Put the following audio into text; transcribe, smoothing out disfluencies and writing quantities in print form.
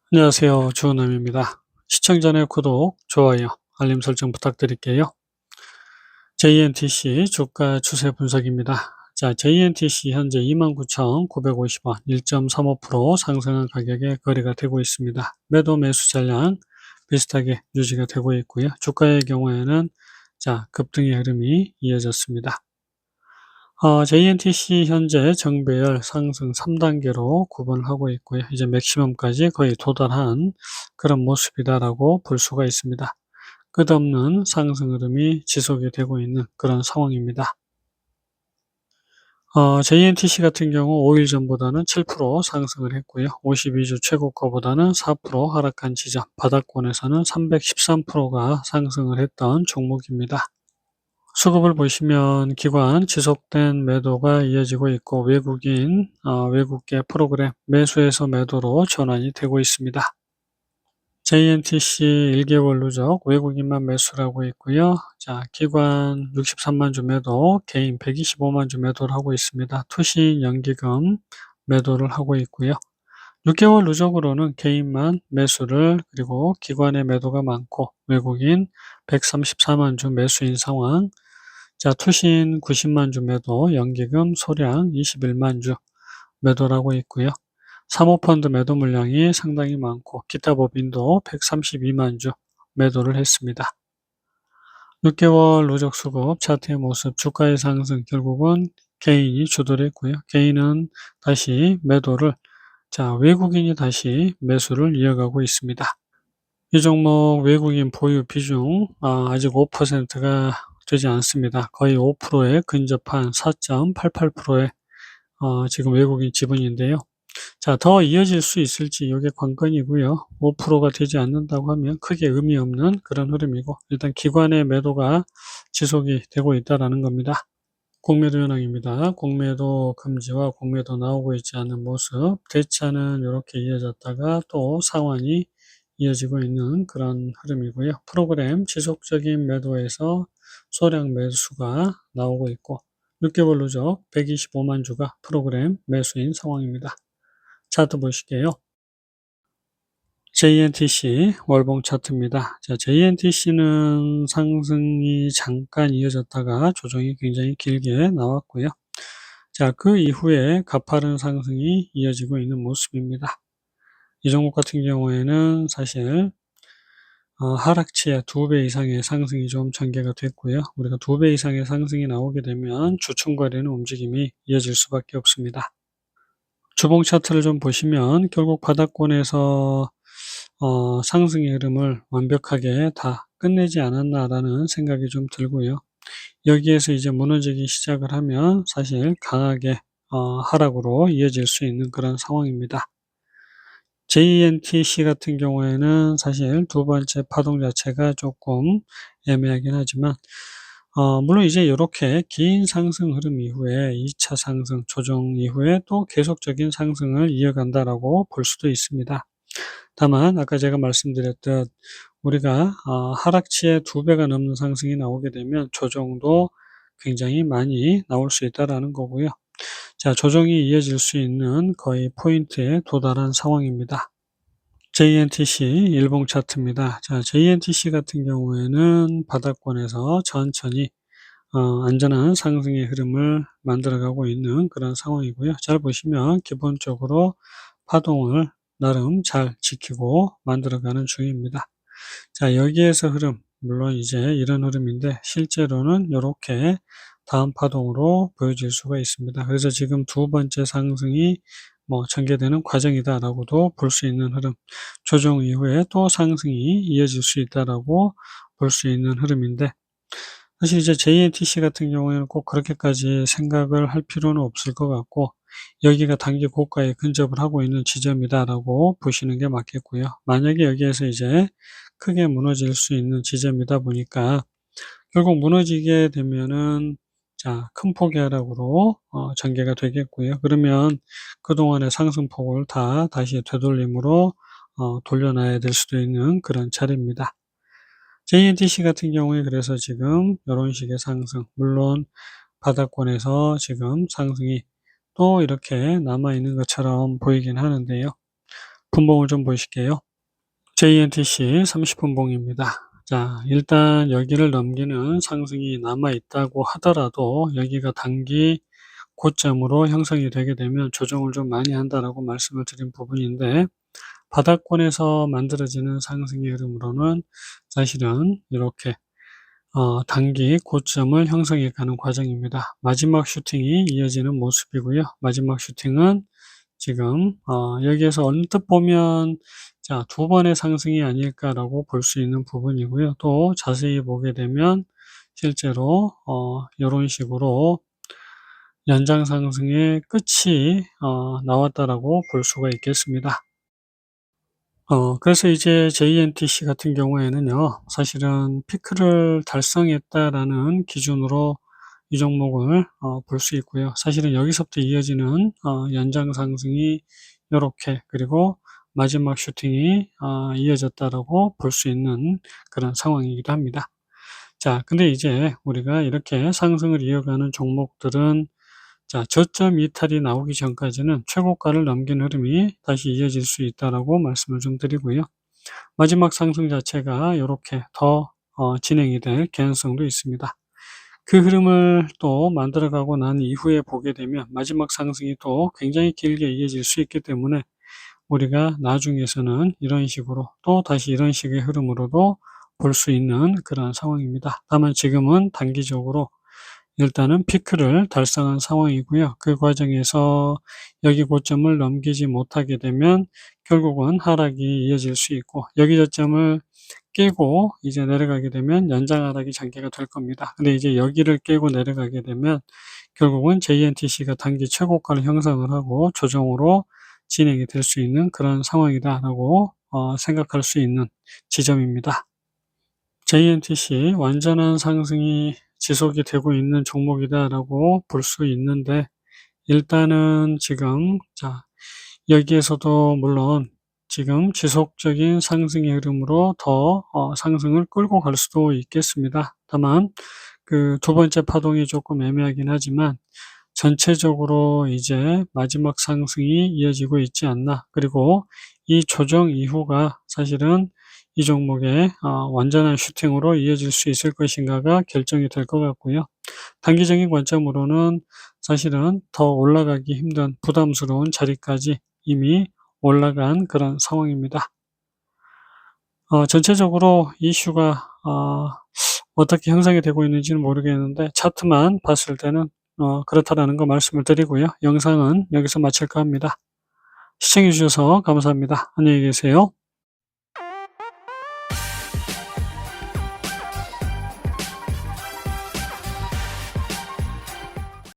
안녕하세요. 주호남입니다. 시청 전에 구독, 좋아요, 알림 설정 부탁드릴게요. JNTC 주가 추세 분석입니다. 자, JNTC 현재 29,950원, 1.35% 상승한 가격에 거래가 되고 있습니다. 매도 매수 전량 비슷하게 유지가 되고 있고요. 주가의 경우에는 자, 급등의 흐름이 이어졌습니다. JNTC 현재 정배열 상승 3단계로 구분을 하고 있고요. 이제 맥시멈까지 거의 도달한 그런 모습이다라고 볼 수가 있습니다. 끝없는 상승 흐름이 지속이 되고 있는 그런 상황입니다. JNTC 같은 경우 5일 전보다는 7% 상승을 했고요. 52주 최고가보다는 4% 하락한 지점, 바닥권에서는 313%가 상승을 했던 종목입니다. 수급을 보시면 기관 지속된 매도가 이어지고 있고 외국계 프로그램 매수에서 매도로 전환이 되고 있습니다. JNTC 1개월 누적 외국인만 매수를 하고 있고요. 자, 기관 63만 주 매도, 개인 125만 주 매도를 하고 있습니다. 투신 연기금 매도를 하고 있고요. 6개월 누적으로는 개인만 매수를, 그리고 기관의 매도가 많고 외국인 134만 주 매수인 상황. 자, 투신 90만 주 매도, 연기금 소량 21만 주 매도를 하고 있고요. 사모펀드 매도 물량이 상당히 많고 기타 법인도 132만 주 매도를 했습니다. 6개월 누적 수급 차트의 모습, 주가의 상승 결국은 개인이 주도를 했고요. 개인은 다시 매도를, 자, 외국인이 다시 매수를 이어가고 있습니다. 이 종목 외국인 보유 비중 아직 5%가 되지 않습니다. 거의 5%에 근접한 4.88%의 지금 외국인 지분인데요. 자, 더 이어질 수 있을지 이게 관건이고요. 5%가 되지 않는다고 하면 크게 의미 없는 그런 흐름이고, 일단 기관의 매도가 지속이 되고 있다라는 겁니다. 공매도 현황입니다. 공매도 금지와 공매도 나오고 있지 않은 모습, 대차는 이렇게 이어졌다가 또 상환이 이어지고 있는 그런 흐름이고요. 프로그램 지속적인 매도에서 소량 매수가 나오고 있고 6개월 누적 125만 주가 프로그램 매수인 상황입니다. 차트 보실게요. JNTC 월봉 차트입니다. 자, JNTC는 상승이 잠깐 이어졌다가 조정이 굉장히 길게 나왔고요. 자, 그 이후에 가파른 상승이 이어지고 있는 모습입니다. 이 종목 같은 경우에는 사실 하락치의 2배 이상의 상승이 좀 전개가 됐고요. 우리가 2배 이상의 상승이 나오게 되면 주춤거리는 움직임이 이어질 수밖에 없습니다. 주봉 차트를 좀 보시면 결국 바닥권에서 상승의 흐름을 완벽하게 다 끝내지 않았나라는 생각이 좀 들고요. 여기에서 이제 무너지기 시작을 하면 사실 강하게 하락으로 이어질 수 있는 그런 상황입니다. JNTC 같은 경우에는 사실 두 번째 파동 자체가 조금 애매하긴 하지만 물론 이제 이렇게 긴 상승 흐름 이후에 2차 상승 조정 이후에 또 계속적인 상승을 이어간다라고 볼 수도 있습니다. 다만 아까 제가 말씀드렸듯 우리가 하락치의 2배가 넘는 상승이 나오게 되면 조정도 굉장히 많이 나올 수 있다라는 거고요. 자, 조정이 이어질 수 있는 거의 포인트에 도달한 상황입니다. JNTC 일봉 차트입니다. 자, JNTC 같은 경우에는 바닥권에서 천천히 안전한 상승의 흐름을 만들어가고 있는 그런 상황이고요. 잘 보시면 기본적으로 파동을 나름 잘 지키고 만들어가는 중입니다. 자, 여기에서 흐름, 물론 이제 이런 흐름인데 실제로는 이렇게 다음 파동으로 보여질 수가 있습니다. 그래서 지금 두 번째 상승이 전개되는 과정이다라고도 볼 수 있는 흐름, 조정 이후에 또 상승이 이어질 수 있다라고 볼 수 있는 흐름인데, 사실 이제 JNTC 같은 경우에는 꼭 그렇게까지 생각을 할 필요는 없을 것 같고, 여기가 단기 고가에 근접을 하고 있는 지점이다라고 보시는 게 맞겠고요. 만약에 여기에서 이제 크게 무너질 수 있는 지점이다 보니까 결국 무너지게 되면은 자, 큰 폭의 하락으로 전개가 되겠고요. 그러면 그동안의 상승폭을 다 다시 되돌림으로 돌려놔야 될 수도 있는 그런 차례입니다. JNTC 같은 경우에 그래서 지금 이런 식의 상승, 물론 바닥권에서 지금 상승이 또 이렇게 남아있는 것처럼 보이긴 하는데요. 분봉을 좀 보실게요. JNTC 30분봉입니다. 자, 일단 여기를 넘기는 상승이 남아 있다고 하더라도 여기가 단기 고점으로 형성이 되게 되면 조정을 좀 많이 한다라고 말씀을 드린 부분인데, 바닥권에서 만들어지는 상승의 흐름으로는 사실은 이렇게 단기 고점을 형성해 가는 과정입니다. 마지막 슈팅이 이어지는 모습이고요. 마지막 슈팅은 지금 여기에서 언뜻 보면 자, 두 번의 상승이 아닐까라고 볼 수 있는 부분이고요. 또 자세히 보게 되면 실제로 요런 식으로 연장 상승의 끝이 나왔다라고 볼 수가 있겠습니다. 그래서 이제 JNTC 같은 경우에는요, 사실은 피크를 달성했다라는 기준으로 이 종목을 볼 수 있고요. 사실은 여기서부터 이어지는 연장 상승이 요렇게, 그리고 마지막 슈팅이 이어졌다라고 볼 수 있는 그런 상황이기도 합니다. 자, 근데 이제 우리가 이렇게 상승을 이어가는 종목들은 자, 저점 이탈이 나오기 전까지는 최고가를 넘긴 흐름이 다시 이어질 수 있다라고 말씀을 좀 드리고요. 마지막 상승 자체가 요렇게 더 진행이 될 개연성도 있습니다. 그 흐름을 또 만들어가고 난 이후에 보게 되면 마지막 상승이 또 굉장히 길게 이어질 수 있기 때문에 우리가 나중에서는 이런 식으로 또 다시 이런 식의 흐름으로도 볼 수 있는 그런 상황입니다. 다만 지금은 단기적으로 일단은 피크를 달성한 상황이고요. 그 과정에서 여기 고점을 넘기지 못하게 되면 결국은 하락이 이어질 수 있고, 여기 저점을 깨고 이제 내려가게 되면 연장 하락이 전개가 될 겁니다. 근데 이제 여기를 깨고 내려가게 되면 결국은 JNTC가 단기 최고가를 형성을 하고 조정으로 진행이 될 수 있는 그런 상황이다라고 생각할 수 있는 지점입니다. JNTC 완전한 상승이 지속이 되고 있는 종목이다라고 볼 수 있는데, 일단은 지금 자, 여기에서도 물론 지금 지속적인 상승의 흐름으로 더 상승을 끌고 갈 수도 있겠습니다. 다만 그 두 번째 파동이 조금 애매하긴 하지만 전체적으로 이제 마지막 상승이 이어지고 있지 않나. 그리고 이 조정 이후가 사실은 이 종목의 완전한 슈팅으로 이어질 수 있을 것인가가 결정이 될 것 같고요. 단기적인 관점으로는 사실은 더 올라가기 힘든 부담스러운 자리까지 이미 올라간 그런 상황입니다. 전체적으로 이슈가 어떻게 형성이 되고 있는지는 모르겠는데 차트만 봤을 때는 그렇다라는 거 말씀을 드리고요. 영상은 여기서 마칠까 합니다. 시청해 주셔서 감사합니다. 안녕히 계세요.